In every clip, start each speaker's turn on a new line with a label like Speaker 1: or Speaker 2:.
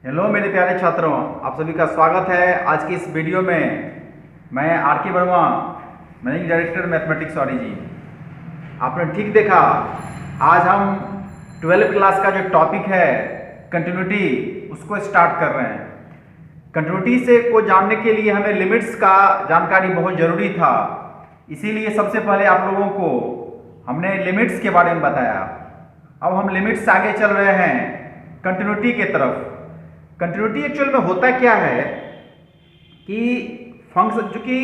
Speaker 1: Hello मेरे प्यारे छात्रों, आप सभी का स्वागत है। आज की इस वीडियो में मैं आर के वर्मा, मैनेजिंग डायरेक्टर मैथमेटिक्स जी। आपने ठीक देखा, आज हम 12th क्लास का जो टॉपिक है कंटिन्यूटी, उसको स्टार्ट कर रहे हैं। कंटिन्यूटी से को जानने के लिए हमें लिमिट्स का जानकारी बहुत ज़रूरी था, इसीलिए सबसे पहले आप लोगों को हमने लिमिट्स के बारे में बताया। अब हम लिमिट्स से आगे चल रहे हैं कंटिन्यूटी के तरफ। कंटिन्यूटी एक्चुअल में होता क्या है कि फंक्शन, चूंकि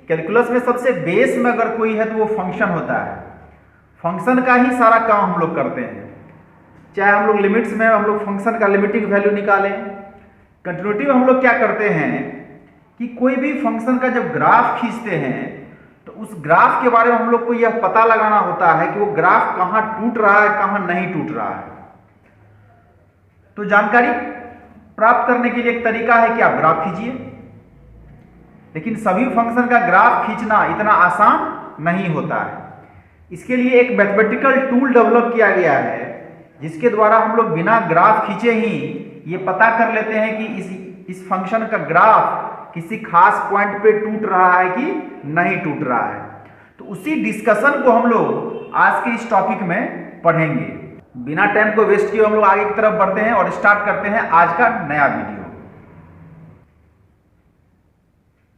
Speaker 1: कैलकुलस में सबसे बेस में अगर कोई है तो वो फंक्शन होता है। फंक्शन का ही सारा काम हम लोग करते हैं। चाहे हम लोग लिमिट्स में हम लोग फंक्शन का लिमिटिंग वैल्यू निकालें, कंटिन्यूटी में हम लोग क्या करते हैं कि कोई भी फंक्शन का जब ग्राफ खींचते हैं तो उस ग्राफ के बारे में हम लोग को यह पता लगाना होता है कि वो ग्राफ कहाँ टूट रहा है, कहाँ नहीं टूट रहा है। तो जानकारी प्राप्त करने के लिए एक तरीका है कि आप ग्राफ खींचिए, लेकिन सभी फंक्शन का ग्राफ खींचना इतना आसान नहीं होता है। इसके लिए एक मैथमेटिकल टूल डेवलप किया गया है जिसके द्वारा हम लोग बिना ग्राफ खींचे ही ये पता कर लेते हैं कि इस फंक्शन का ग्राफ किसी खास पॉइंट पे टूट रहा है कि नहीं टूट रहा है। तो उसी डिस्कशन को हम लोग आज के इस टॉपिक में पढ़ेंगे। बिना टाइम को वेस्ट किए हम लोग आगे की तरफ बढ़ते हैं और स्टार्ट करते हैं आज का नया वीडियो।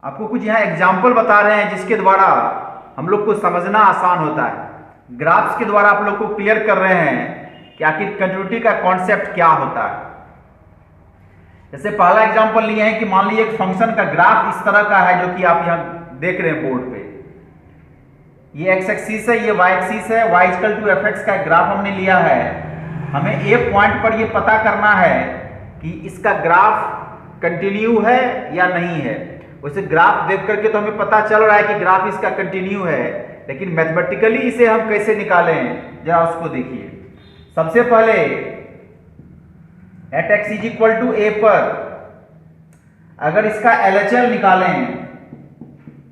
Speaker 1: आपको कुछ यहाँ एग्जाम्पल बता रहे हैं जिसके द्वारा हम लोग को समझना आसान होता है। ग्राफ्स के द्वारा आप लोग को क्लियर कर रहे हैं कि आखिर कंटिन्यूटी का कॉन्सेप्ट क्या होता है। जैसे पहला एग्जाम्पल लिए हैं कि मान लीजिए एक फंक्शन का ग्राफ इस तरह का है जो कि आप यहाँ देख रहे हैं बोर्ड पे। ये एक्स एक्सिस है, ये वाई एक्सिस है, y equal to F X का ग्राफ हमने लिया है। हमें ए पॉइंट पर ये पता करना है कि इसका ग्राफ कंटिन्यू है या नहीं है। वैसे ग्राफ देख करके तो हमें पता चल रहा है कि ग्राफ इसका कंटिन्यू है, लेकिन मैथमेटिकली इसे हम कैसे निकालें जरा उसको देखिए। सबसे पहले at X is equal to A पर अगर इसका LHL निकालें,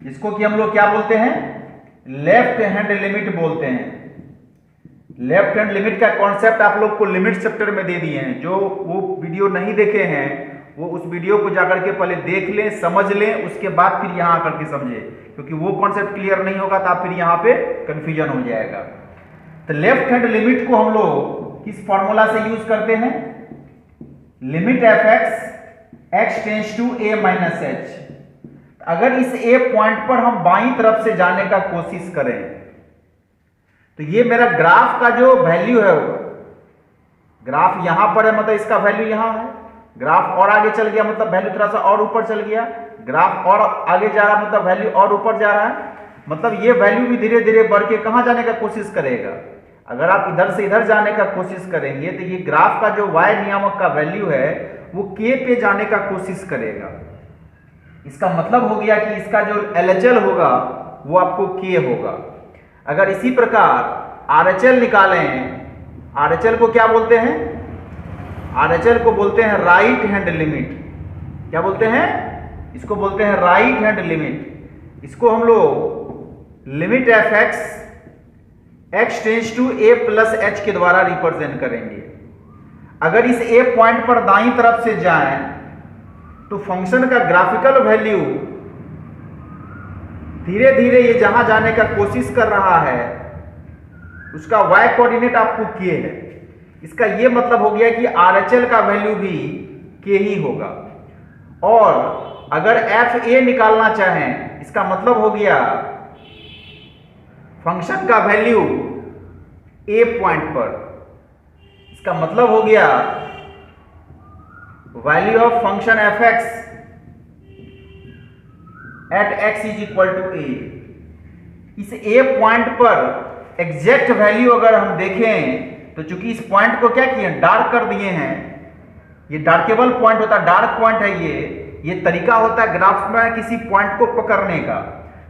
Speaker 1: जिसको कि हम लोग क्या बोलते हैं, लेफ्ट हैंड लिमिट बोलते हैं। लेफ्ट हैंड लिमिट का कॉन्सेप्ट आप लोग को लिमिट चैप्टर में दे दिए हैं। जो वो वीडियो नहीं देखे हैं वो उस वीडियो को जाकर के पहले देख लें, समझ लें, उसके बाद फिर यहाँ आकर के समझें, क्योंकि वो कॉन्सेप्ट क्लियर नहीं होगा तो आप फिर यहाँ पे कंफ्यूजन हो जाएगा। तो लेफ्ट हैंड लिमिट को हम लोग किस फॉर्मूला से यूज करते हैं, limit F X tends to A minus H. अगर इस ए पॉइंट पर हम बाईं तरफ से जाने का कोशिश करें तो ये मेरा ग्राफ का जो वैल्यू है, ग्राफ यहां पर है मतलब इसका वैल्यू यहां है। ग्राफ और आगे चल गया मतलब वैल्यू थोड़ा सा और ऊपर चल गया। ग्राफ और आगे जा रहा मतलब वैल्यू और ऊपर जा रहा है। मतलब ये वैल्यू भी धीरे धीरे बढ़ के कहां जाने का कोशिश करेगा। अगर आप इधर से इधर जाने का कोशिश करेंगे तो ये ग्राफ का जो वाई नियामक का वैल्यू है वो के पे जाने का कोशिश करेगा। इसका मतलब हो गया कि इसका जो LHL होगा वो आपको के होगा। अगर इसी प्रकार RHL निकालें, RHL को क्या बोलते हैं, RHL को बोलते हैं राइट हैंड लिमिट। क्या बोलते हैं, इसको बोलते हैं राइट हैंड लिमिट। इसको हम लोग limit F X tends to A plus H के द्वारा रिप्रेजेंट करेंगे। अगर इस ए पॉइंट पर दाईं तरफ से जाएं तो फंक्शन का ग्राफिकल वैल्यू धीरे धीरे ये जहां जाने का कोशिश कर रहा है उसका y कोऑर्डिनेट आपको k है। इसका ये मतलब हो गया कि RHL का वैल्यू भी k ही होगा। और अगर FA निकालना चाहें, इसका मतलब हो गया फंक्शन का वैल्यू a पॉइंट पर, इसका मतलब हो गया value of function F X at X is equal to A. इस ए पॉइंट पर एग्जैक्ट वैल्यू अगर हम देखें तो चूंकि इस पॉइंट को क्या किए, डार्क कर दिए हैं। ये डार्केबल पॉइंट होता है, डार्क पॉइंट है। ये तरीका होता है ग्राफ में किसी पॉइंट को पकड़ने का।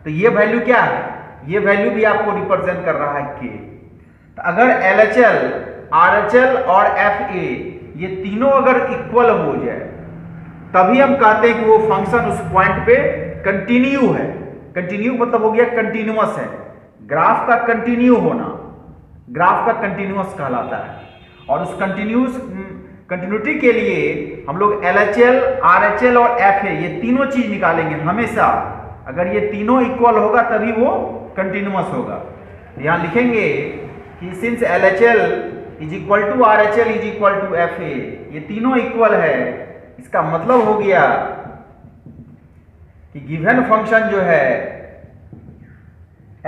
Speaker 1: तो ये वैल्यू क्या है, ये वैल्यू भी आपको रिप्रेजेंट कर रहा है के। तो अगर LHL, RHL और FA ये तीनों अगर इक्वल हो जाए तभी हम कहते हैं कि वो फंक्शन उस पॉइंट पे कंटिन्यू है। कंटिन्यू मतलब हो गया कंटिन्यूअस है। ग्राफ का कंटिन्यू होना ग्राफ का कंटिन्यूअस कहलाता है। और उस कंटिन्यूस कंटिन्यूटी के लिए हम लोग LHL, RHL और FA ये तीनों चीज निकालेंगे हमेशा। अगर ये तीनों इक्वल होगा तभी वो कंटिन्यूअस होगा। यहां लिखेंगे कि since LHL is equal to RHL is equal to FA, ये तीनों इक्वल है, इसका मतलब हो गया कि गिवन फंक्शन जो है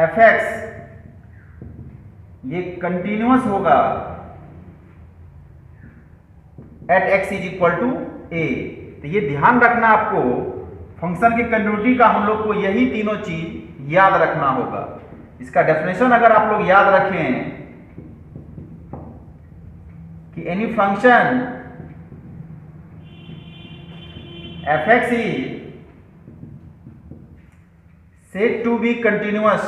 Speaker 1: fx ये कंटिन्यूअस होगा at x is equal to a। तो ये ध्यान रखना आपको, फंक्शन की कंटिन्यूटी का हम लोग को यही तीनों चीज याद रखना होगा। इसका डेफिनेशन अगर आप लोग याद रखें कि any function fx is said to be continuous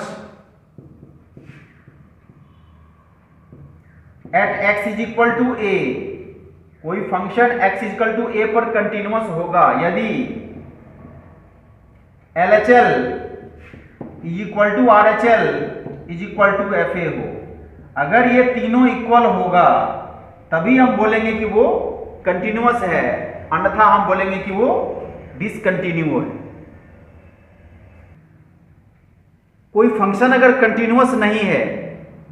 Speaker 1: at x is equal to a, कोई function x is equal to a पर कंटिन्यूअस होगा यदि LHL is equal to RHL is equal to FA हो। अगर ये तीनों इक्वल होगा तभी हम बोलेंगे कि वो कंटिन्यूअस है, अन्यथा हम बोलेंगे कि वो डिसकंटिन्यू है। कोई फंक्शन अगर कंटिन्यूअस नहीं है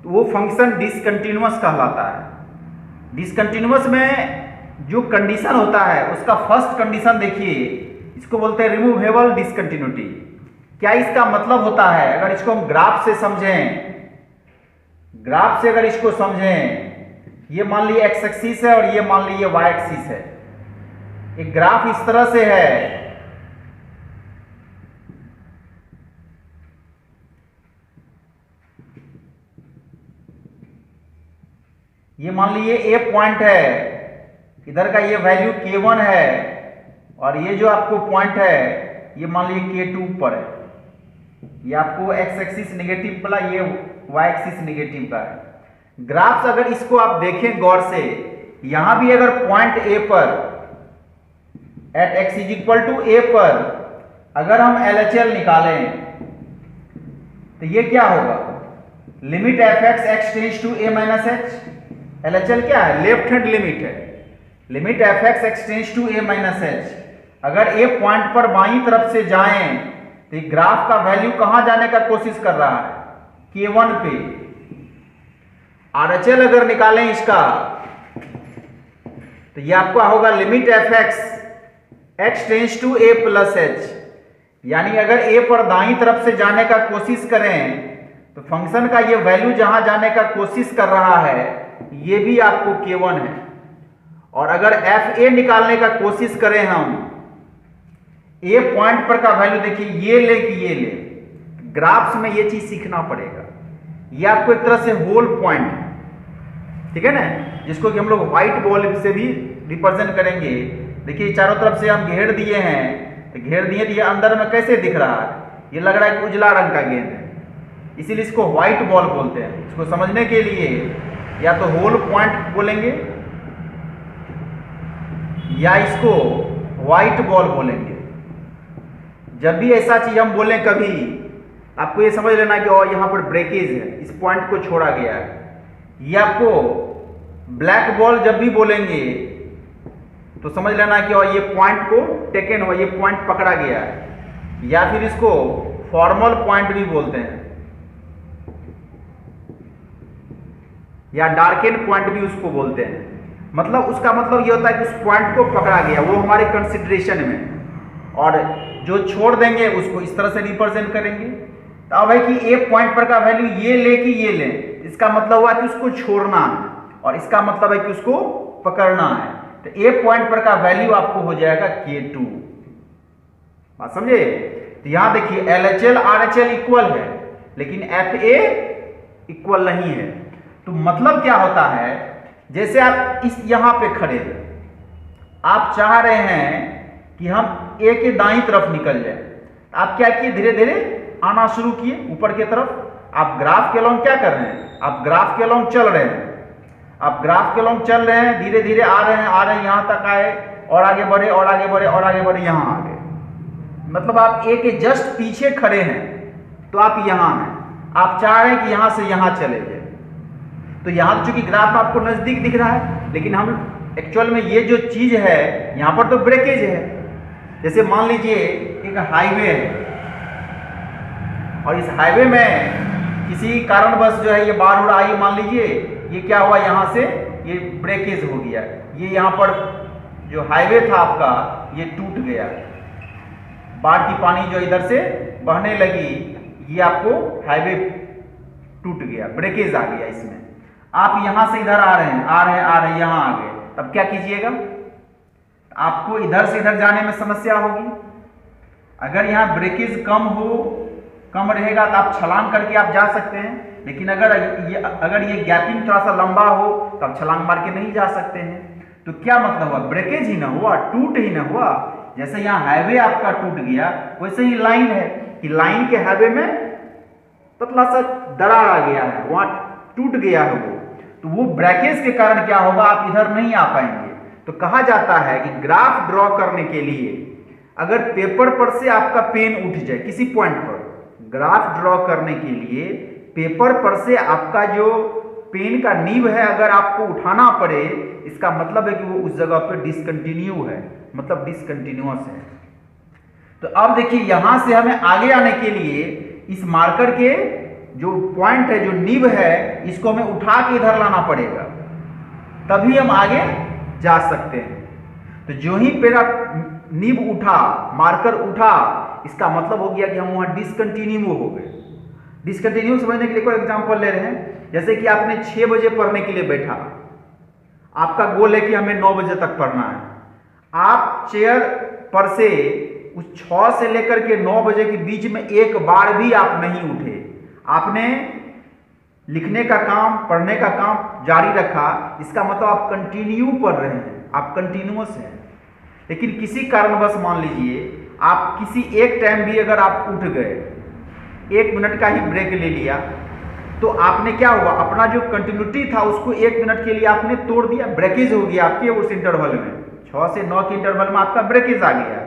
Speaker 1: तो वो फंक्शन डिसकंटिन्यूअस कहलाता है। डिसकंटिन्यूअस में जो कंडीशन होता है उसका फर्स्ट कंडीशन देखिए, इसको बोलते हैं रिमूवेबल डिसकंटिन्यूटी। क्या इसका मतलब होता है? अगर इसको हम ग्राफ से समझें, ग्राफ से अगर इसको समझें, ये मान लीजिए एक्स एक्सिस है और ये मान लीजिए वाई एक्सिस है। एक ग्राफ इस तरह से है, ये मान लीजिए ए पॉइंट है, इधर का ये वैल्यू K1 है और ये जो आपको पॉइंट है ये मान लीजिए K2 पर है। ये आपको एक्स एक्सिस नेगेटिव वाला, ये वाई एक्सिस नेगेटिव का है। ग्राफ अगर इसको आप देखें गौर से, यहां भी अगर पॉइंट ए पर at X is equal to A पर अगर हम LHL निकालें तो ये क्या होगा? Limit fx x tends to a minus H. LHL क्या है? लेफ्ट हैंड लिमिट है। Limit fx x tends to a minus H. अगर ए पॉइंट पर बाईं तरफ से जाएं तो ग्राफ का वैल्यू कहां जाने का कोशिश कर रहा है? K1 पे। RHL अगर निकालें इसका तो ये आपका होगा limit fx x tends to a plus H. यानी अगर a पर दाईं तरफ से जाने का कोशिश करें तो फंक्शन का ये वैल्यू जहां जाने का कोशिश कर रहा है ये भी आपको K1 है। और अगर FA निकालने का कोशिश करें हम, A पॉइंट पर का वैल्यू देखिए, ये ले कि ये ले, ग्राफ्स में ये चीज सीखना पड़ेगा। ये आपको एक तरह से होल पॉइंट, ठीक है ना, जिसको कि हम लोग व्हाइट बॉल से भी रिप्रेजेंट करेंगे। देखिए चारों तरफ से हम घेर दिए हैं, तो घेर दिए तो ये अंदर में कैसे दिख रहा है? ये लग रहा है कि उजला रंग का गेंद है, इसीलिए इसको व्हाइट बॉल बोलते हैं। इसको समझने के लिए या तो होल पॉइंट बोलेंगे या इसको व्हाइट बॉल बोलेंगे। जब भी ऐसा चीज हम बोलें कभी, आपको ये समझ लेना कि और यहां पर ब्रेकेज है, इस पॉइंट को छोड़ा गया है। ये आपको ब्लैक बॉल जब भी बोलेंगे तो समझ लेना कि और ये पॉइंट को टेकन हुआ, ये पॉइंट पकड़ा गया है। या फिर इसको फॉर्मल पॉइंट भी बोलते हैं या डार्केन पॉइंट भी उसको बोलते हैं। मतलब उसका मतलब ये होता है कि उस पॉइंट को पकड़ा गया, वो हमारे कंसिडरेशन में, और जो छोड़ देंगे उसको इस तरह से रिप्रेजेंट करेंगे। तो अब है कि ए पॉइंट पर का वैल्यू ये ले कि ये ले, इसका मतलब हुआ कि उसको छोड़ना है और इसका मतलब है कि उसको पकड़ना है। तो ए पॉइंट पर का वैल्यू आपको हो जाएगा K2। बात समझे? तो यहां देखिए LHL RHL इक्वल है लेकिन FA इक्वल नहीं है। तो मतलब क्या होता है, जैसे आप इस यहां पे खड़े हैं, आप चाह रहे हैं कि हम ए के दाईं तरफ निकल जाए, आप क्या किए? धीरे धीरे आना शुरू किए ऊपर की तरफ। आप ग्राफ के अलोंग क्या कर रहे हैं? आप ग्राफ के अलोंग चल रहे हैं, आप ग्राफ के अलोंग चल रहे हैं, धीरे धीरे आ रहे हैं, यहां तक आए और आगे बढ़े और आगे बढ़े और आगे बढ़े, यहां आ गए। मतलब आप ए के जस्ट पीछे खड़े हैं तो आप यहां हैं, आप चाह रहे हैं कि यहां से यहां चले जाए। तो यहां चूंकि ग्राफ आपको नजदीक दिख रहा है लेकिन हम एक्चुअल में ये जो चीज है यहाँ पर तो ब्रेकेज है। जैसे मान लीजिए एक हाईवे है और इस हाईवे में किसी कारणवश जो है ये बाढ़ उड़ आई, मान लीजिए ये क्या हुआ, यहाँ से ये ब्रेकेज हो गया, ये यहाँ पर जो हाईवे था आपका ये टूट गया, बाढ़ की पानी जो इधर से बहने लगी, ये आपको हाईवे टूट गया, ब्रेकेज आ गया इसमें। आप यहां से इधर आ रहे हैं यहां आ गए, तब क्या कीजिएगा, आपको इधर से इधर जाने में समस्या होगी। अगर यहाँ ब्रेकेज कम रहेगा तो आप छलांग करके आप जा सकते हैं, लेकिन अगर ये गैपिंग थोड़ा सा लंबा हो तो आप छलांग मार के नहीं जा सकते हैं। तो क्या मतलब हुआ, ब्रेकेज ही ना हुआ, टूट ही ना हुआ। जैसे यहाँ हाईवे आपका टूट गया, वैसे ही लाइन है कि लाइन के हाईवे में पतला सा दरार आ गया है, वहां टूट गया है वो, तो वो ब्रेकेज के कारण क्या होगा, आप इधर नहीं आ पाएंगे। तो कहा जाता है कि ग्राफ ड्रॉ करने के लिए अगर पेपर पर से आपका पेन उठ जाए किसी पॉइंट पर, ग्राफ ड्रॉ करने के लिए पेपर पर से आपका जो पेन का नीब है अगर आपको उठाना पड़े, इसका मतलब है कि वो उस जगह पे डिसकंटिन्यू है, मतलब डिसकंटिन्यूअस है। तो अब देखिए यहां से हमें आगे आने के लिए इस मार्कर के जो पॉइंट है, जो नीब है, इसको हमें उठा के इधर लाना पड़ेगा, तभी हम आगे जा सकते हैं। तो जो ही मेरा नीब उठा, मार्कर उठा, इसका मतलब हो गया कि हम वहां डिसकंटिन्यू हो गए। डिसकंटिन्यू समझने के लिए कोई एग्जांपल ले रहे हैं, जैसे कि आपने 6 बजे पढ़ने के लिए बैठा, आपका गोल है कि हमें 9 बजे तक पढ़ना है, आप चेयर पर से उस 6 से लेकर के 9 बजे के बीच में एक बार भी आप नहीं उठे, आपने लिखने का काम, पढ़ने का काम जारी रखा, इसका मतलब आप कंटिन्यू पढ़ रहे हैं, आप कंटिन्यूअस हैं। लेकिन किसी कारणवश मान लीजिए आप किसी एक टाइम भी अगर आप उठ गए, 1 मिनट का ही ब्रेक ले लिया, तो आपने क्या हुआ, अपना जो कंटिन्यूटी था उसको 1 मिनट के लिए आपने तोड़ दिया, ब्रेकेज हो गया आपके उस इंटरवल में, 6 से 9 के इंटरवल में आपका ब्रेकेज आ गया।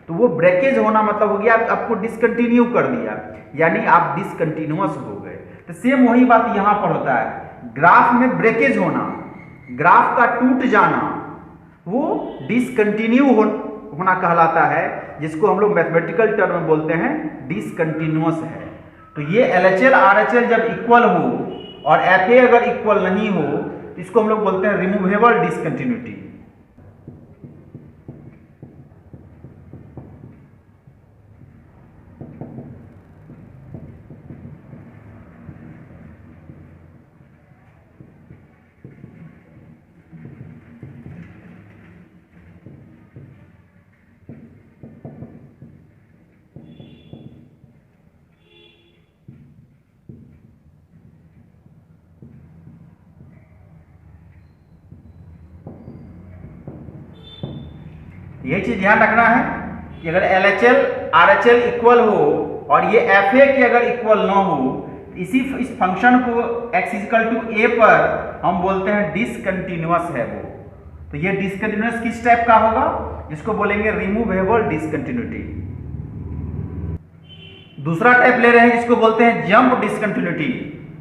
Speaker 1: तो वो ब्रेकेज होना मतलब हो गया आपको डिसकंटिन्यू कर दिया, यानी आप डिसकंटिन्यूअस हो गए। तो सेम वही बात यहां पर होता है, ग्राफ में ब्रेकेज होना, ग्राफ का टूट जाना, वो डिसकंटिन्यू होना कहलाता है, जिसको हम लोग मैथमेटिकल टर्म में बोलते हैं डिसकंटिन्यूअस है। तो ये LHL RHL जब इक्वल हो और FA अगर इक्वल नहीं हो तो इसको हम लोग बोलते हैं रिमूवेबल डिसकंटिन्यूटी। ये चीज ध्यान रखना है कि अगर LHL RHL इक्वल हो और ये FA के अगर इक्वल ना हो, इस फंक्शन को x = a पर हम बोलते हैं डिसकंटिन्यूअस है वो। तो ये डिसकंटिन्यूअस किस टाइप का होगा, इसको बोलेंगे रिमूवेबल डिसकंटिन्यूटी। दूसरा टाइप ले रहे हैं जिसको बोलते हैं जंप डिसकंटिन्यूटी।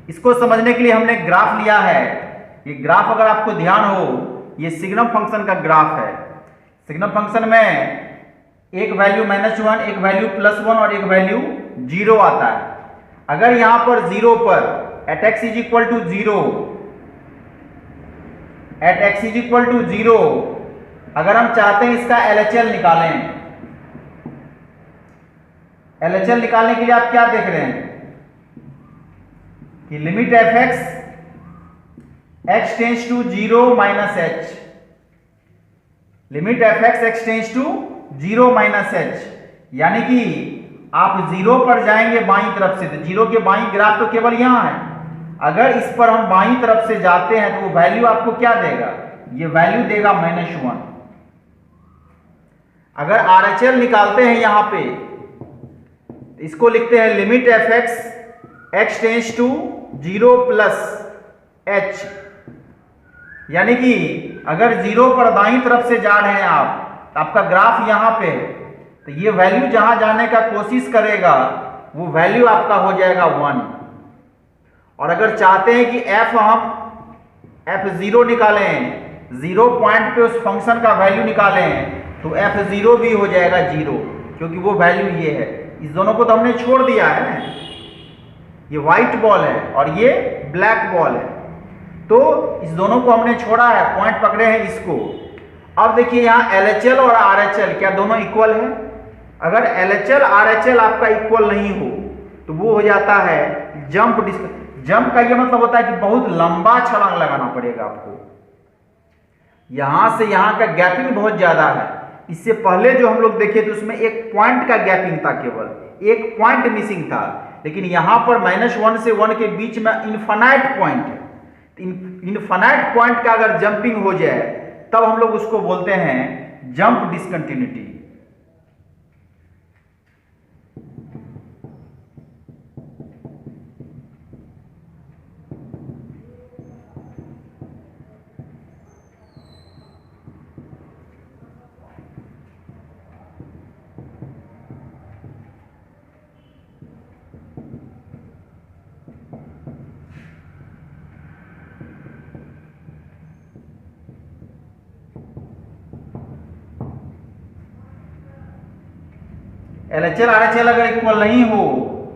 Speaker 1: इसको समझने के लिए हमने ग्राफ लिया है। ये ग्राफ अगर आपको ध्यान हो, ये सिग्नम फंक्शन का ग्राफ है। सिग्नम फंक्शन में एक वैल्यू -1, एक वैल्यू +1 और एक वैल्यू 0 आता है। अगर यहां पर 0 पर at x = 0, at x = 0 अगर हम चाहते हैं इसका LHL निकालें, LHL निकालने के लिए आप क्या देख रहे हैं कि limit fx x tends to 0 - h, limit fx x tends to 0 - h, यानी कि आप 0 पर जाएंगे बाईं तरफ से, तो 0 के बाईं ग्राफ तो केवल यहां है। अगर इस पर हम बाईं तरफ से जाते हैं तो वो वैल्यू आपको क्या देगा, ये वैल्यू देगा -1। अगर RHL निकालते हैं यहां पे, इसको लिखते हैं limit fx x tends to 0 + h, यानी कि अगर 0 पर दाईं तरफ से जा रहे हैं आप, तो आपका ग्राफ यहां पे है, तो ये वैल्यू जहां जाने का कोशिश करेगा वो वैल्यू आपका हो जाएगा 1। और अगर चाहते हैं कि हम f0 निकालें, जीरो पॉइंट पे उस फंक्शन का वैल्यू निकालें तो f0 भी हो जाएगा 0, क्योंकि वो वैल्यू ये है। इस दोनों को तो हमने छोड़ दिया है ना, ये व्हाइट बॉल है और ये ब्लैक बॉल है, तो इस दोनों को हमने छोड़ा है, पॉइंट पकड़े हैं इसको। अब देखिए यहाँ LHL और RHL क्या दोनों इक्वल है? अगर LHL RHL आपका इक्वल नहीं हो तो वो हो जाता है जंप। जंप का ये मतलब होता है कि बहुत लंबा छलांग लगाना पड़ेगा आपको, यहां से यहां का गैपिंग बहुत ज्यादा है। इससे पहले जो हम लोग देखे थे उसमें एक पॉइंट का गैपिंग था, केवल एक पॉइंट मिसिंग था, लेकिन यहां पर -1 से 1 के बीच में इनफाइनाइट पॉइंट है। इनफाइनाइट पॉइंट का अगर जंपिंग हो जाए तब हम लोग उसको बोलते हैं जंप डिसकंटिन्यूटी। LHL RHL अगर इक्वल नहीं हो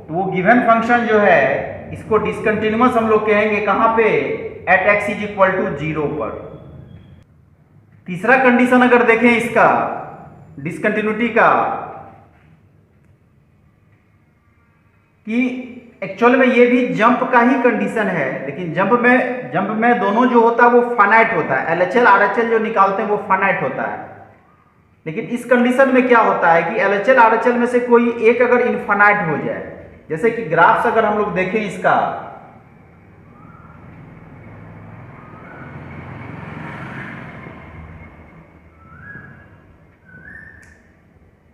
Speaker 1: तो वो गिवन फंक्शन जो है इसको डिसकंटिन्यूअस हम लोग कहेंगे, कहां पे? At x is equal to 0 पर। तीसरा कंडीशन अगर देखें इसका डिसकंटिन्यूटी का, कि एक्चुअल में ये भी जंप का ही कंडीशन है, लेकिन जंप में दोनों जो होता है वो फाइनाइट होता है। LHL RHL जो निकालते हैं वो फाइनाइट होता है, लेकिन इस कंडीशन में क्या होता है कि LHL RHL में से कोई एक अगर इनफाइनाइट हो जाए, जैसे कि ग्राफ्स अगर हम लोग देखें इसका,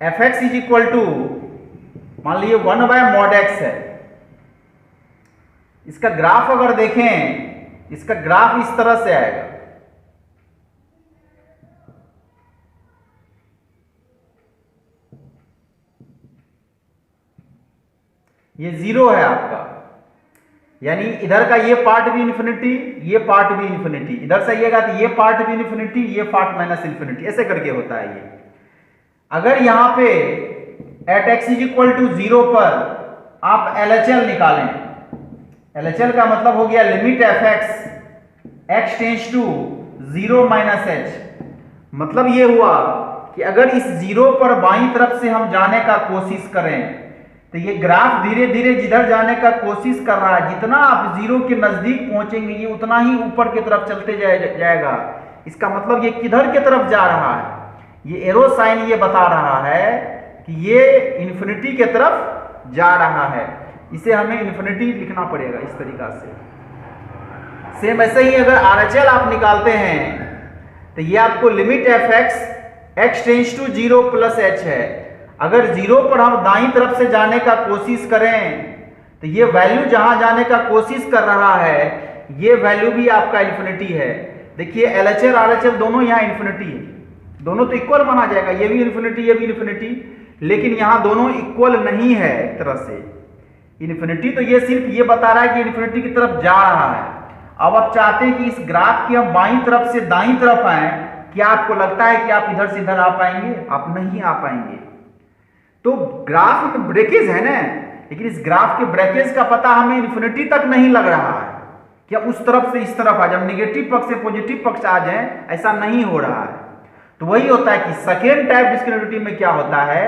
Speaker 1: fx इज इक्वल टू मान लीजिए 1/mod x है। इसका ग्राफ अगर देखें, इसका ग्राफ इस तरह से आएगा, ये 0 है आपका, यानी इधर का ये पार्ट भी इन्फिनिटी, ये पार्ट भी इन्फिनिटी, इधर से आइएगा तो ये पार्ट भी इन्फिनिटी, ये पार्ट माइनस इन्फिनिटी, ऐसे करके होता है ये। अगर यहां पे at x is equal to 0 पर आप LHL निकालें, LHL का मतलब हो गया limit fx x tends to 0 minus h। मतलब ये हुआ कि अगर इस 0 पर बाईं तरफ से हम जाने का कोशिश करें तो ये ग्राफ धीरे धीरे जिधर जाने का कोशिश कर रहा है, जितना आप 0 के नजदीक पहुंचेंगे ये उतना ही ऊपर की तरफ चलते जाएगा। इसका मतलब ये किधर की तरफ जा रहा है? ये एरो साइन ये बता रहा है कि ये इन्फिनिटी के तरफ जा रहा है। इसे हमें इन्फिनिटी लिखना पड़ेगा इस तरीका से। सेम ऐसे ही अगर RHL आप निकालते हैं तो ये आपको limit fx x tends to 0 plus h है। अगर 0 पर हम दाईं तरफ से जाने का कोशिश करें तो ये वैल्यू जहां जाने का कोशिश कर रहा है ये वैल्यू भी आपका इन्फिनिटी है। देखिए LHL RHL दोनों यहाँ इन्फिनिटी है, दोनों तो इक्वल माना जाएगा, ये भी इन्फिनिटी ये भी इन्फिनिटी, लेकिन यहाँ दोनों इक्वल नहीं है एक तरह से। इन्फिनिटी तो ये सिर्फ ये बता रहा है कि इन्फिनिटी की तरफ जा रहा है। अब आप चाहते हैं कि इस ग्राफ की हम बाईं तरफ से दाईं तरफ आए, क्या आपको लगता है कि आप इधर से इधर आ पाएंगे? आप नहीं आ पाएंगे। तो ग्राफ में ब्रेकेज है ना, लेकिन इस ग्राफ के ब्रेकेज का पता हमें इन्फिनिटी तक नहीं लग रहा है कि हम उस तरफ से इस तरफ आ जाए, निगेटिव पक्ष से पॉजिटिव पक्ष आ जाए, ऐसा नहीं हो रहा है। तो वही होता है कि सेकेंड टाइप डिस्कंटिन्यूटी में क्या होता है,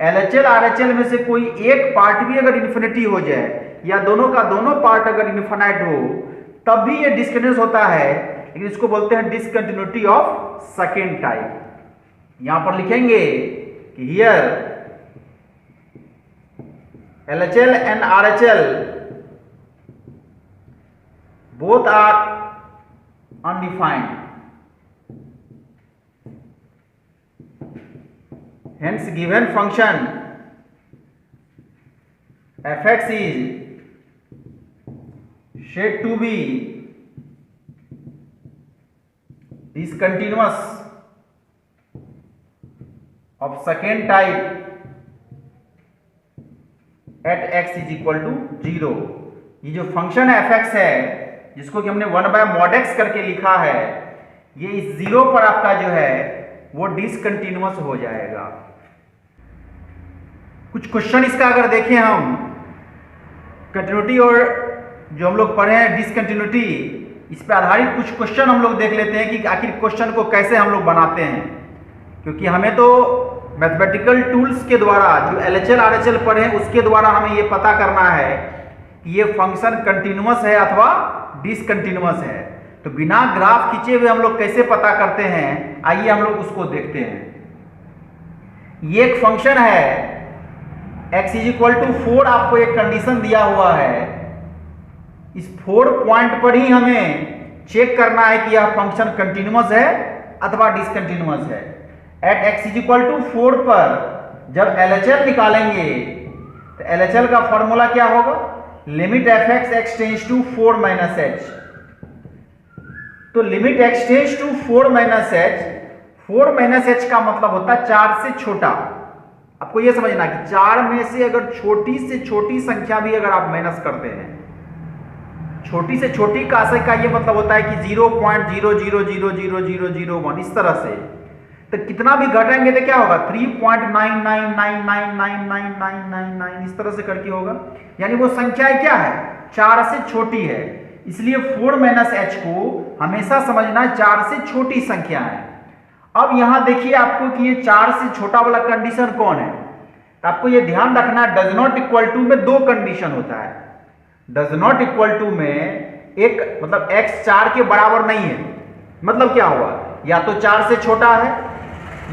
Speaker 1: LHL RHL में से कोई एक पार्ट भी अगर इन्फिनिटी हो जाए या दोनों का दोनों पार्ट अगर इनफाइनाइट हो तब भी ये डिस्कंटिन्यूअस होता है, लेकिन इसको बोलते हैं डिसकंटिन्यूटी ऑफ सेकेंड टाइप। यहां पर लिखेंगे कि here LHL and RHL both are undefined, hence given function fx is said to be discontinuous of second type at x is equal to 0। ये जो फंक्शन fx है जिसको कि हमने 1/mod x करके लिखा है, ये इस 0 पर आपका जो है वो डिसकंटिन्यूअस हो जाएगा। कुछ क्वेश्चन इसका अगर देखें हम, कंटिन्यूटी और जो हम लोग पढ़े हैं डिसकंटिन्यूटी, इस पर आधारित कुछ क्वेश्चन हम लोग देख लेते हैं कि आखिर क्वेश्चन को कैसे हम लोग बनाते हैं, क्योंकि हमें तो मैथमेटिकल टूल्स के द्वारा जो LHL RHL पढ़े हैं उसके द्वारा हमें ये पता करना है कि ये फंक्शन कंटिन्यूअस है अथवा डिसकंटिन्यूअस है। तो बिना ग्राफ खींचे हुए हम लोग कैसे पता करते हैं, आइए हम लोग उसको देखते हैं। ये एक फंक्शन है x = 4, आपको एक कंडीशन दिया हुआ है। इस 4 पॉइंट पर ही हमें चेक करना है कि यह फंक्शन कंटिन्यूअस है अथवा डिसकंटिन्यूअस है। एट x = 4 पर जब LHL निकालेंगे तो LHL का फॉर्मूला क्या होगा, limit fx x tends to 4 - h। तो limit x tends to 4 - h, 4 - h का मतलब होता है 4 से छोटा। आपको यह समझना कि 4 में से अगर छोटी से छोटी संख्या भी अगर आप माइनस करते हैं, छोटी से छोटी का ये मतलब होता है कि 0.00000001 इस तरह से, तो कितना भी घटाएंगे तो क्या होगा 3.9999999999 इस तरह से करके होगा। यानी वो संख्या क्या है, 4 से छोटी है। इसलिए 4 - h को हमेशा समझना 4 से छोटी संख्या है। अब यहां देखिए आपको कि ये 4 से छोटा वाला कंडीशन कौन है, तो आपको ये ध्यान रखना डज नॉट इक्वल टू में 2 कंडीशन होता है। डज नॉट इक्वल टू में एक मतलब x 4 के बराबर नहीं है, मतलब क्या हुआ, या तो 4 से छोटा है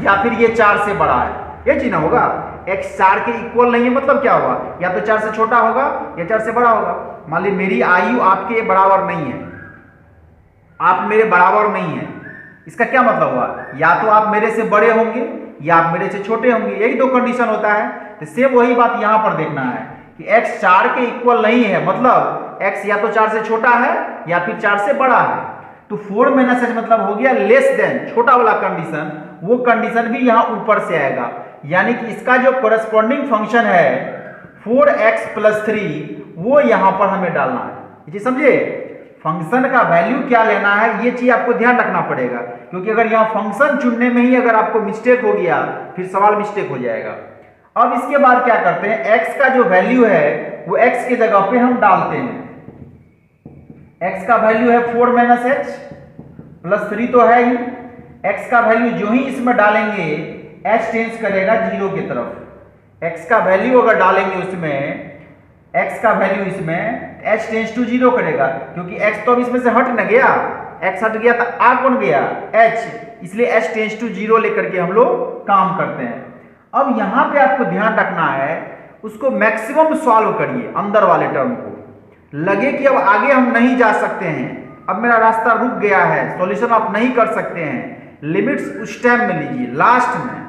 Speaker 1: या फिर ये 4 से बड़ा है, ये चीज ना होगा। x 4 के इक्वल नहीं है मतलब क्या होगा, या तो 4 से छोटा होगा या 4 से बड़ा होगा। मान ली मेरी आयु आपके बराबर नहीं है, आप मेरे बराबर नहीं है, इसका क्या मतलब हुआ, या तो आप मेरे से बड़े होंगे या आप मेरे से छोटे होंगे, यही 2 कंडीशन होता है। तो सेम वही बात यहां पर देखना है कि x 4 के इक्वल नहीं है, मतलब x या तो 4 से छोटा है या फिर 4 से बड़ा है। तो 4 - h मतलब हो गया लेस देन, छोटा वाला कंडीशन, वो कंडीशन भी यहां ऊपर से आएगा। यानी कि इसका जो कोरेस्पॉन्डिंग फंक्शन है 4x + 3 वो यहां पर हमें डालना है। ये समझे, फंक्शन का वैल्यू क्या लेना है ये चीज आपको ध्यान रखना पड़ेगा, क्योंकि अगर यहां फंक्शन चुनने में ही अगर आपको मिस्टेक हो गया फिर सवाल मिस्टेक हो जाएगा। अब इसके बाद क्या करते हैं, x का जो वैल्यू है वो x की जगह पे हम डालते हैं। x का वैल्यू है 4 - h + 3 तो है ही, x का वैल्यू जो ही इसमें डालेंगे h टेंड्स करेगा 0 की तरफ। x का वैल्यू अगर डालेंगे उसमें, x का वैल्यू इसमें h टेंड्स टू 0 करेगा, क्योंकि x तो अब इसमें से हट न गया, x हट गया तो आ कौन गया h, इसलिए h टेंड्स टू 0 लेकर के हम लोग काम करते हैं। अब यहां पे आपको ध्यान रखना है, उसको मैक्सिमम सॉल्व करिए अंदर वाले टर्म को। लगे कि अब आगे हम नहीं जा सकते हैं, अब मेरा रास्ता रुक गया है, सॉल्यूशन आप नहीं कर सकते हैं, लिमिट्स उस टाइम में लीजिए, लास्ट में।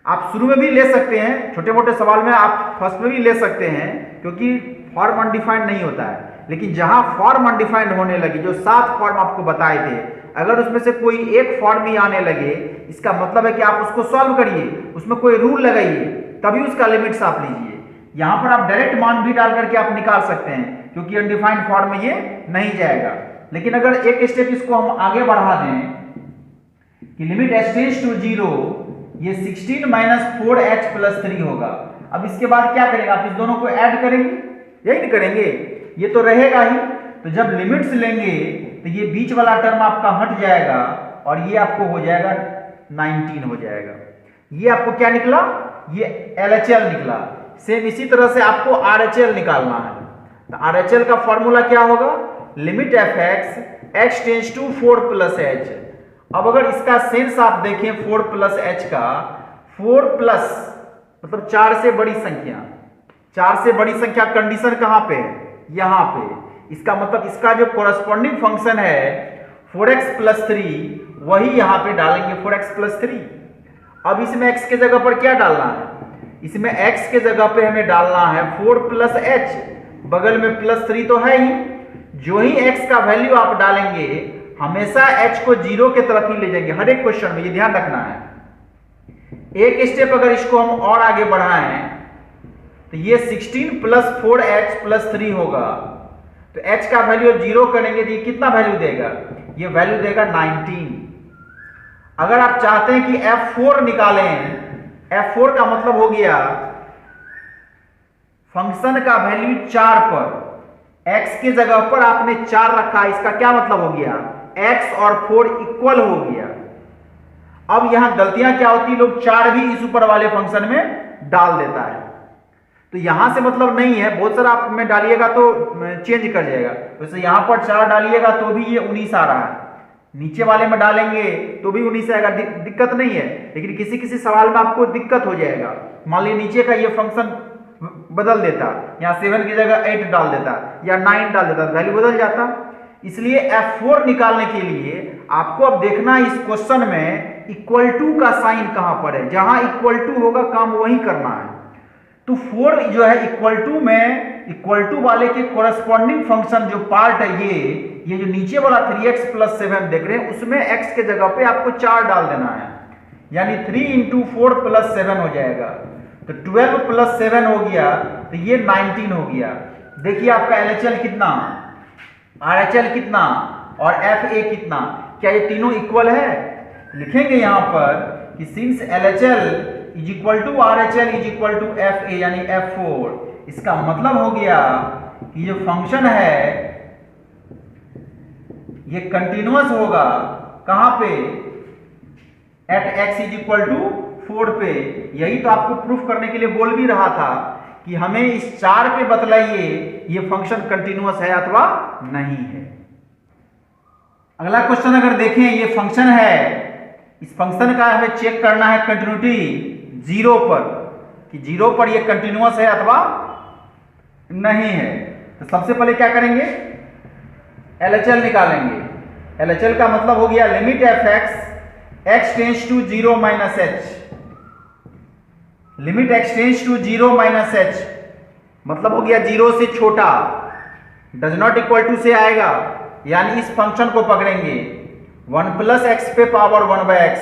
Speaker 1: आप शुरू में भी ले सकते हैं, छोटे मोटे सवाल में आप फर्स्ट में भी ले सकते हैं, क्योंकि फॉर्म अनडिफाइंड नहीं होता है। लेकिन जहां फॉर्म अनडिफाइंड होने लगी, जो 7 फॉर्म आपको बताए थे, अगर उसमें से कोई एक फॉर्म ही आने लगे, इसका मतलब है कि आप उसको सॉल्व करिए, उसमें कोई रूल लगाइए, तभी उसका लिमिट्स आप लीजिए। यहां पर आप डायरेक्ट मान भी डाल करके आप निकाल सकते हैं, क्योंकि अनडिफाइंड फॉर्म में ये नहीं जाएगा। लेकिन अगर एक स्टेप इसको हम आगे बढ़ा दें कि लिमिट h टेंड्स टू 0, ये 16 - 4h + 3 होगा। अब इसके बाद क्या करेंगे, आप इस दोनों को ऐड करेंगे, यही नहीं करेंगे, ये तो रहेगा ही। तो जब लिमिट्स लेंगे तो ये बीच वाला टर्म आपका हट जाएगा और ये आपको हो जाएगा 19 हो जाएगा। ये आपको क्या निकला, ये LHL निकला। सेम इसी तरह से आपको RHL निकालना है। तो RHL का फॉर्मूला क्या होगा, limit fx x tends to 4 + h। अब अगर इसका सेंस आप देखें 4 + h का, 4 प्लस मतलब 4 से बड़ी संख्या, 4 से बड़ी संख्या कंडीशन कहां पे है, यहां पे। इसका मतलब इसका जो कोरेस्पॉन्डिंग फंक्शन है 4x + 3 वही यहां पे डालेंगे 4x + 3। अब इसमें x के जगह पर क्या डालना है, इसमें x के जगह पे हमें डालना है 4 + h, बगल में +3 तो है ही। जो ही x का वैल्यू आप डालेंगे हमेशा h को 0 के तरफ ही ले जाएंगे हर एक क्वेश्चन में, ये ध्यान रखना है। एक स्टेप अगर इसको हम और आगे बढ़ाएं तो ये 16 + 4h + 3 होगा। तो h का वैल्यू 0 करेंगे तो ये कितना वैल्यू देगा, ये वैल्यू देगा 19। अगर आप चाहते हैं कि F4 निकालें, F4 का मतलब हो गया फंक्शन का वैल्यू 4 पर, x के जगह पर आपने 4 रखा, इसका क्या मतलब हो गया x और 4 इक्वल हो गया। अब यहां गलतियां क्या होती है, लोग 4 भी इस ऊपर वाले फंक्शन में डाल देता है, तो यहां से मतलब नहीं है, बहुत सारा आप में डालिएगा तो चेंज कर जाएगा। वैसे यहां पर 4 डालिएगा तो भी ये 19 आ रहा है, नीचे वाले में डालेंगे तो भी 19 आएगा, दिक्कत नहीं है। लेकिन किसी किसी सवाल में आपको दिक्कत हो जाएगा, मान लीजिए नीचे का ये फंक्शन बदल देता, यहाँ 7 की जगह 8 डाल देता या 9 डाल देता, वैल्यू बदल जाता। इसलिए F4 निकालने के लिए आपको अब देखना इस क्वेश्चन में इक्वल टू का साइन कहां पर है, जहां इक्वल टू होगा काम वही करना है। तो 4 जो है इक्वल टू में, इक्वल टू वाले के कोरस्पॉन्डिंग फंक्शन जो पार्ट है ये जो नीचे वाला 3x + 7 देख रहे हैं, उसमें x के जगह पे आपको 4 डाल देना है, यानी 3 × 4 + 7 हो जाएगा। तो 12 + 7 हो गया, तो ये 19 हो गया। देखिए आपका LHL कितना, RHL कितना और FA कितना, क्या ये तीनों इक्वल है? लिखेंगे यहां पर कि सिंस LHL = RHL = FA यानी F4, इसका मतलब हो गया कि जो फंक्शन है ये कंटिन्यूअस होगा कहां पे, एट x = 4 पे। यही तो आपको प्रूफ करने के लिए बोल भी रहा था कि हमें इस 4 पे बतलाइए ये फंक्शन कंटिन्यूअस है अथवा नहीं है। अगला क्वेश्चन अगर देखें, ये फंक्शन है, इस फंक्शन का हमें चेक करना है कंटिन्यूटी 0 पर, कि 0 पर ये कंटिन्यूअस है अथवा नहीं है। तो सबसे पहले क्या करेंगे, LHL निकालेंगे। LHL का मतलब हो गया limit fx x tends to 0 - h, limit x tends to 0 - h मतलब हो गया 0 से छोटा, डज नॉट इक्वल टू से आएगा, यानी इस फंक्शन को पकड़ेंगे 1 + x पे पावर 1/x,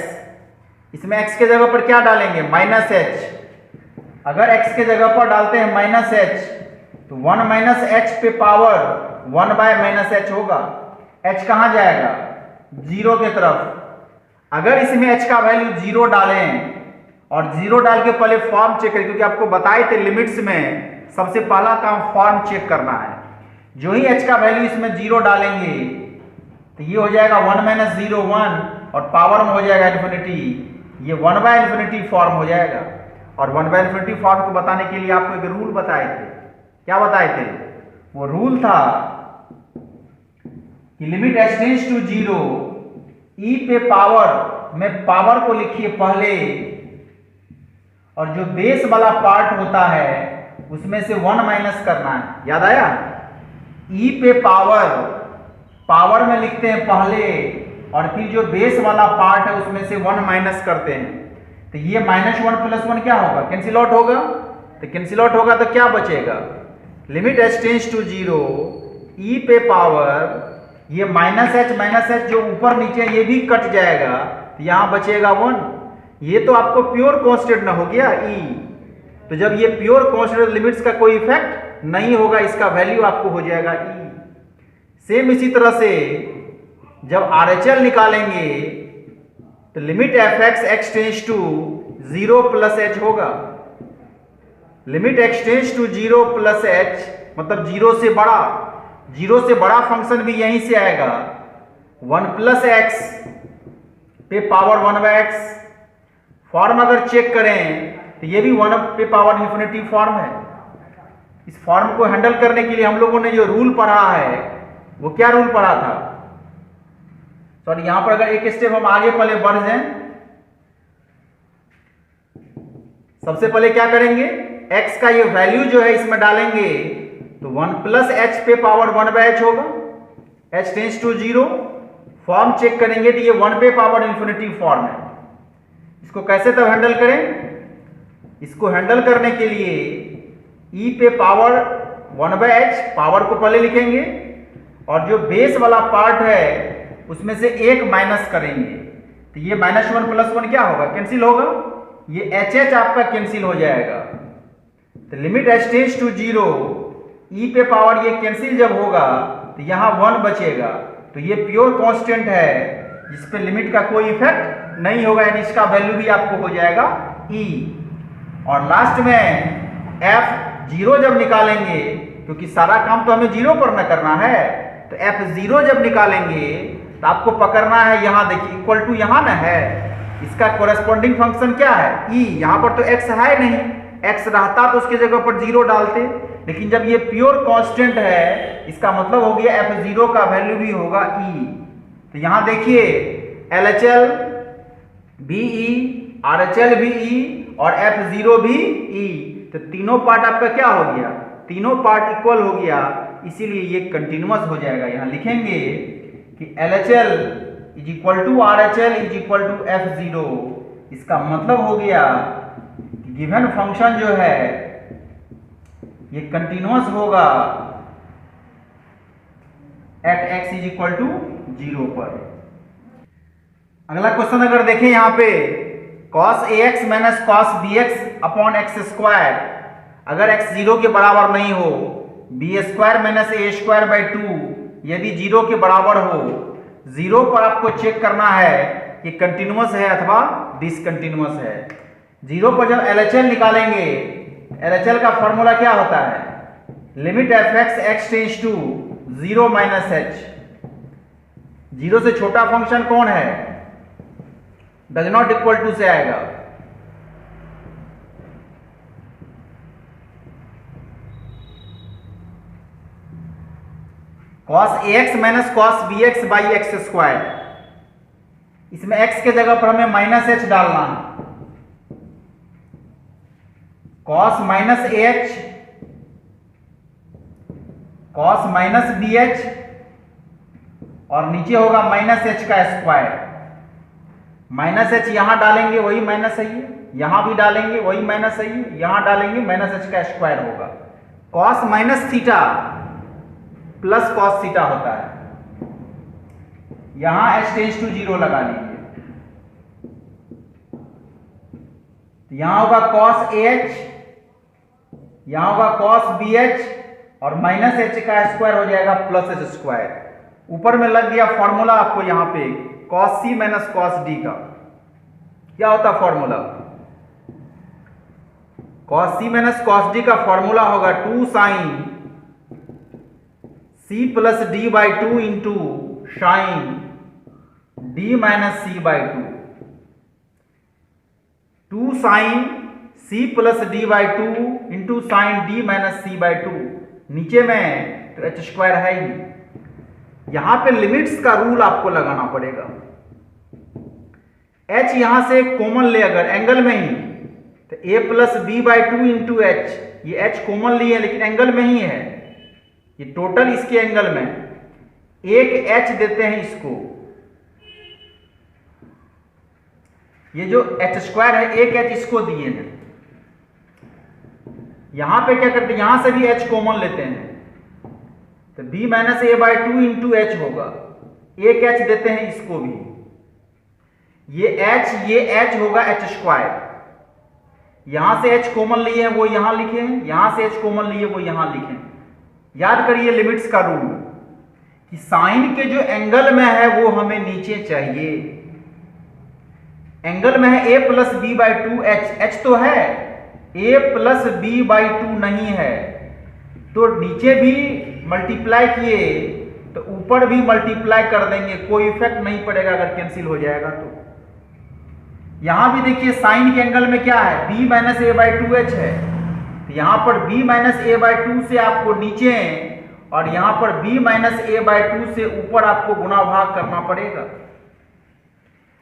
Speaker 1: इसमें x के जगह पर क्या डालेंगे -h। अगर x के जगह पर डालते हैं -h तो 1 - h पे पावर 1/-h होगा, h कहां जाएगा 0 के तरफ। अगर इसमें h का वैल्यू 0 डालें और 0 डाल के पहले फॉर्म चेक करें, क्योंकि आपको बताए थे लिमिट्स में सबसे पहला काम फॉर्म चेक करना है। जो ही h का वैल्यू इसमें 0 डालेंगे तो ये हो जाएगा 1 - 0 1 और पावर में हो जाएगा इन्फिनिटी, ये 1/∞ फॉर्म हो जाएगा। और 1/∞ फॉर्म को बताने के लिए आपको एक रूल बताए थे, क्या बताए थे, वो रूल था कि limit h tends to 0, e पे पावर में पावर को लिखिए पहले, और जो बेस वाला पार्ट होता है उसमें से 1 माइनस करना है, याद आया। e पे पावर में लिखते हैं पहले, और फिर जो बेस वाला पार्ट है उसमें से 1 माइनस करते हैं, तो ये -1 + 1 क्या होगा, कैंसिल आउट होगा। तो कैंसिल आउट होगा तो क्या बचेगा, limit h tends to 0, e पे पावर, ये -h जो ऊपर नीचे ये भी कट जाएगा, तो यहां बचेगा 1। ये तो आपको प्योर कांस्टेंट ना हो गया e, तो जब ये प्योर कांस्टेंट लिमिट्स का कोई इफेक्ट नहीं होगा, इसका वैल्यू आपको हो जाएगा e। सेम इसी तरह से जब RHL निकालेंगे तो limit fx x tends to 0 + h होगा, limit x tends to 0 + h मतलब 0 से बड़ा फंक्शन भी यहीं से आएगा, 1 + x पे पावर 1/x। फॉर्म अगर चेक करें तो ये भी 1 पे पावर इन्फिनिटी फॉर्म है। इस फॉर्म को हैंडल करने के लिए हम लोगों ने जो रूल पढ़ा है वो क्या रूल पढ़ा था, सॉरी यहां पर अगर एक स्टेप हम आगे पहले बढ़ जाएं, सबसे पहले क्या करेंगे, x का ये वैल्यू जो है इसमें डालेंगे, तो 1 + h पे पावर 1/h होगा, h tends to 0। Form check करेंगे तो ये 1 पे पावर इन्फिनिटी फॉर्म है। इसको कैसे तब हैंडल करें, इसको हैंडल करने के लिए e पे पावर 1/h पावर को पहले लिखेंगे, और जो बेस वाला पार्ट है उसमें से 1 माइनस करेंगे, तो ये -1 + 1 क्या होगा, कैंसिल होगा, ये h आपका कैंसिल हो जाएगा। तो limit h tends to 0, e पे पावर ये कैंसिल जब होगा तो यहां 1 बचेगा, तो ये प्योर कांस्टेंट है जिस पे लिमिट का कोई इफेक्ट नहीं होगा, यानी इसका वैल्यू भी आपको हो जाएगा E। और लास्ट में F0 जब निकालेंगे, क्योंकि सारा काम तो हमें 0 पर न करना है, तो F0 जब निकालेंगे तो आपको पकड़ना है, यहां देखिए इक्वल टू यहां ना है, इसका कोरेस्पॉन्डिंग फंक्शन क्या है E। यहां पर तो x है नहीं, x रहता तो उसकी जगह पर 0 डालते, लेकिन जब ये प्योर कांस्टेंट है इसका मतलब हो गया F0 का वैल्यू भी होगा E। तो यहां देखिए LHL भी E, RHL भी E और F0 भी E, तो तीनों पार्ट आपका क्या हो गया, तीनों पार्ट इक्वल हो गया, इसीलिए ये कंटिन्यूअस हो जाएगा। यहां लिखेंगे कि LHL is equal to RHL is equal to F0। इसका मतलब हो गया कि गिवन फंक्शन जो है ये कंटिन्यूअस होगा at x is equal to 0 पर। अगला क्वेश्चन अगर देखें यहां पे cos ax minus cos bx upon X square, अगर x 0 के बराबर नहीं हो, B square minus A square by 2 यदि 0 के बराबर हो, 0 पर आपको चेक करना है कि कंटिन्यूअस है अथवा डिसकंटिन्यूअस है। 0 पर जब LHL निकालेंगे, LHL का फॉर्मूला क्या होता है, limit fx x tends to 0 minus h। 0 से छोटा फंक्शन कौन है, डज नॉट इक्वल टू से आएगा। cos ax minus cos bx by x square, इसमें x के जगह पर हमें माइनस h डालना है। cos minus ah cos minus bh और नीचे होगा माइनस h का स्क्वायर। माइनस h यहां डालेंगे वही माइनस है, यहां भी डालेंगे वही माइनस है, यहां डालेंगे माइनस h का स्क्वायर होगा। cos minus theta plus cos theta होता है, यहां h टेंड्स टू 0 लगा लीजिए, यहां होगा cos ah, यहां होगा cos bh और माइनस h का स्क्वायर हो जाएगा प्लस h स्क्वायर। ऊपर में लग गया फॉर्मूला आपको यहां पे cos c minus cos d का। क्या होता formula, cos c minus cos d का फॉर्मूला होगा 2 sin c plus d by 2 into sine d minus c by 2। 2 sin c plus d by 2 into sine d minus c by 2, नीचे में तो h square है ही। यहां पे limits का rule आपको लगाना पड़ेगा। h यहां से कॉमन ले अगर एंगल में ही, तो a plus B by 2 into H, ये h कॉमन लिए लेकिन एंगल में ही है, ये टोटल इसके एंगल में एक h देते हैं इसको, ये जो h स्क्वायर है एक h इसको दिए हैं। यहां पे क्या करते हैं, यहां से भी h कॉमन लेते हैं, तो b minus A by 2 into H होगा, एक h देते हैं इसको भी, ये h होगा h स्क्वायर। यहां से h कॉमन लिए हैं वो यहां लिखे हैं, यहां से h कॉमन लिए वो यहां लिखे। याद करिए लिमिट्स का रूल कि साइन के जो एंगल में है वो हमें नीचे चाहिए। एंगल में है a plus B by 2 h तो है, a प्लस बी बाई 2 नहीं है, तो नीचे भी मल्टीप्लाई किए तो ऊपर भी मल्टीप्लाई कर देंगे, कोई इफेक्ट नहीं पड़ेगा अगर कैंसिल हो जाएगा तो। यहां भी देखिए साइन के एंगल में क्या है, b minus A by 2h है, तो यहां पर b माइनस ए बाई 2 से आपको नीचे और यहां पर b माइनस ए बाई 2 से ऊपर आपको गुणा भाग करना पड़ेगा।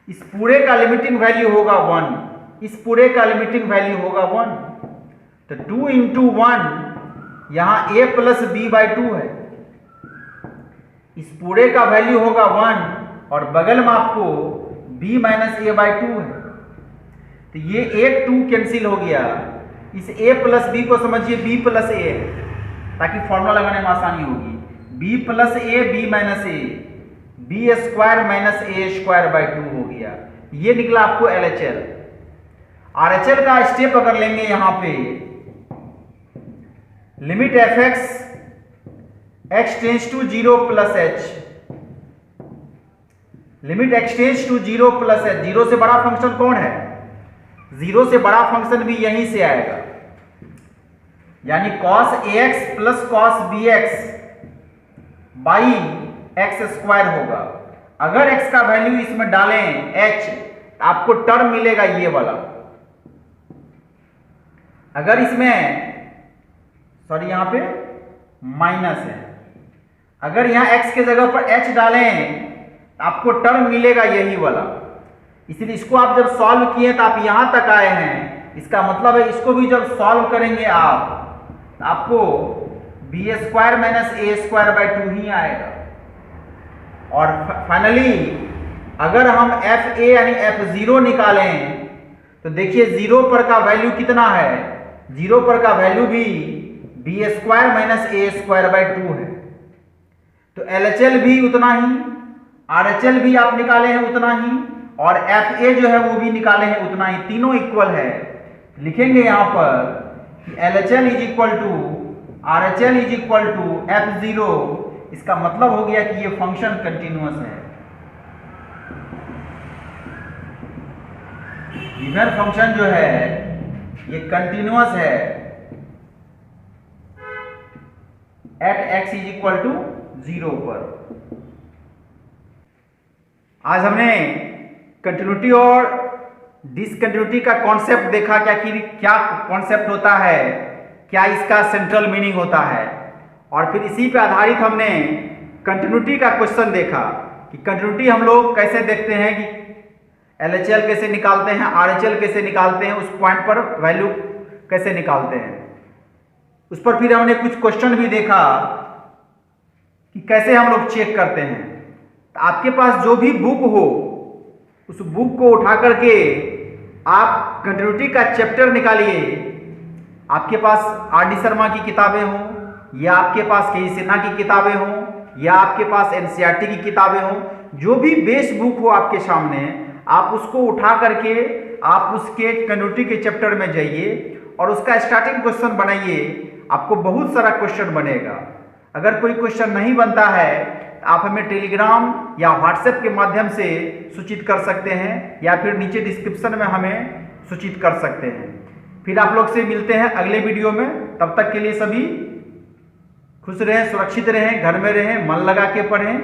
Speaker 1: इस पूरे का लिमिटिंग वैल्यू होगा 1, इस पूरे का लिमिटिंग वैल्यू होगा 1, तो 2 इंटू 1 यहां a प्लस बी बाई 2 है, इस पूरे का वैल्यू होगा 1 और बगल में आपको b माइनस ए बाई 2 है, तो ये एक 2 कैंसिल हो गया। इस a प्लस बी को समझिए b प्लस a है, ताकि फॉर्मूला लगाने में आसानी होगी। b plus a b minus a, B square minus A square by 2 हो गया, ये निकला आपको LHL। RHL का स्टेप अगर लेंगे यहां पे, limit fx x tends to 0 plus h, limit x tends to 0 plus h, 0 से बड़ा फंक्शन कौन है? 0 से बड़ा फंक्शन भी यहीं से आएगा, यानी cos ax plus cos bx by x square होगा। अगर x का वैल्यू इसमें डालें h, आपको टर्म मिलेगा ये वाला। अगर इसमें सॉरी यहां पे माइनस है, अगर यहां x के जगह पर h डालें आपको टर्म मिलेगा यही वाला। इसलिए इसको आप जब सॉल्व किए तो आप यहां तक आए हैं, इसका मतलब है इसको भी जब सॉल्व करेंगे आप तो आपको B square minus A square by 2 ही आएगा। और फाइनली अगर हम एफ ए यानी f0 निकालें तो देखिए 0 पर का वैल्यू कितना है? 0 पर का वैल्यू भी B square minus A square by 2 है। तो LHL भी उतना ही, RHL भी आप निकाले हैं उतना ही, और FA जो है वो भी निकाले हैं उतना ही, तीनों इक्वल है। लिखेंगे यहां पर कि LHL is equal to RHL is equal to F0। इसका मतलब हो गया कि ये फंक्शन कंटिन्यूअस है। गिवन फंक्शन जो है ये कंटिन्यूअस है at x is equal to 0 पर। आज हमने कंटिन्यूटी और डिसकंटिन्यूटी का कॉन्सेप्ट देखा, क्या कॉन्सेप्ट होता है, क्या इसका सेंट्रल मीनिंग होता है, और फिर इसी पे आधारित हमने कंटिन्यूटी का क्वेश्चन देखा कि कंटिन्यूटी हम लोग कैसे देखते हैं कि LHL कैसे निकालते हैं, RHL कैसे निकालते हैं, उस पॉइंट पर वैल्यू कैसे निकालते हैं। उस पर फिर हमने कुछ क्वेश्चन भी देखा कि कैसे हम लोग चेक करते हैं। तो आपके पास जो भी बुक हो उस बुक को उठा करके आप कंटिन्यूटी का चैप्टर निकालिए। आपके पास RD शर्मा की किताबें हों या आपके पास के सिन्हा की किताबें हों या आपके पास NCERT की किताबें हों, जो भी बेस बुक हो आपके सामने, आप उसको उठा करके आप उसके कंटिन्यूटी के चैप्टर में जाइए और उसका स्टार्टिंग क्वेश्चन बनाइए। आपको बहुत सारा क्वेश्चन बनेगा। अगर कोई क्वेश्चन नहीं बनता है तो आप हमें टेलीग्राम या व्हाट्सएप के माध्यम से सूचित कर सकते हैं या फिर नीचे डिस्क्रिप्शन में हमें सूचित कर सकते हैं। फिर आप लोग से मिलते हैं अगले वीडियो में। तब तक के लिए सभी खुश रहें, सुरक्षित रहें, घर में रहें, मन लगा के पढ़ें।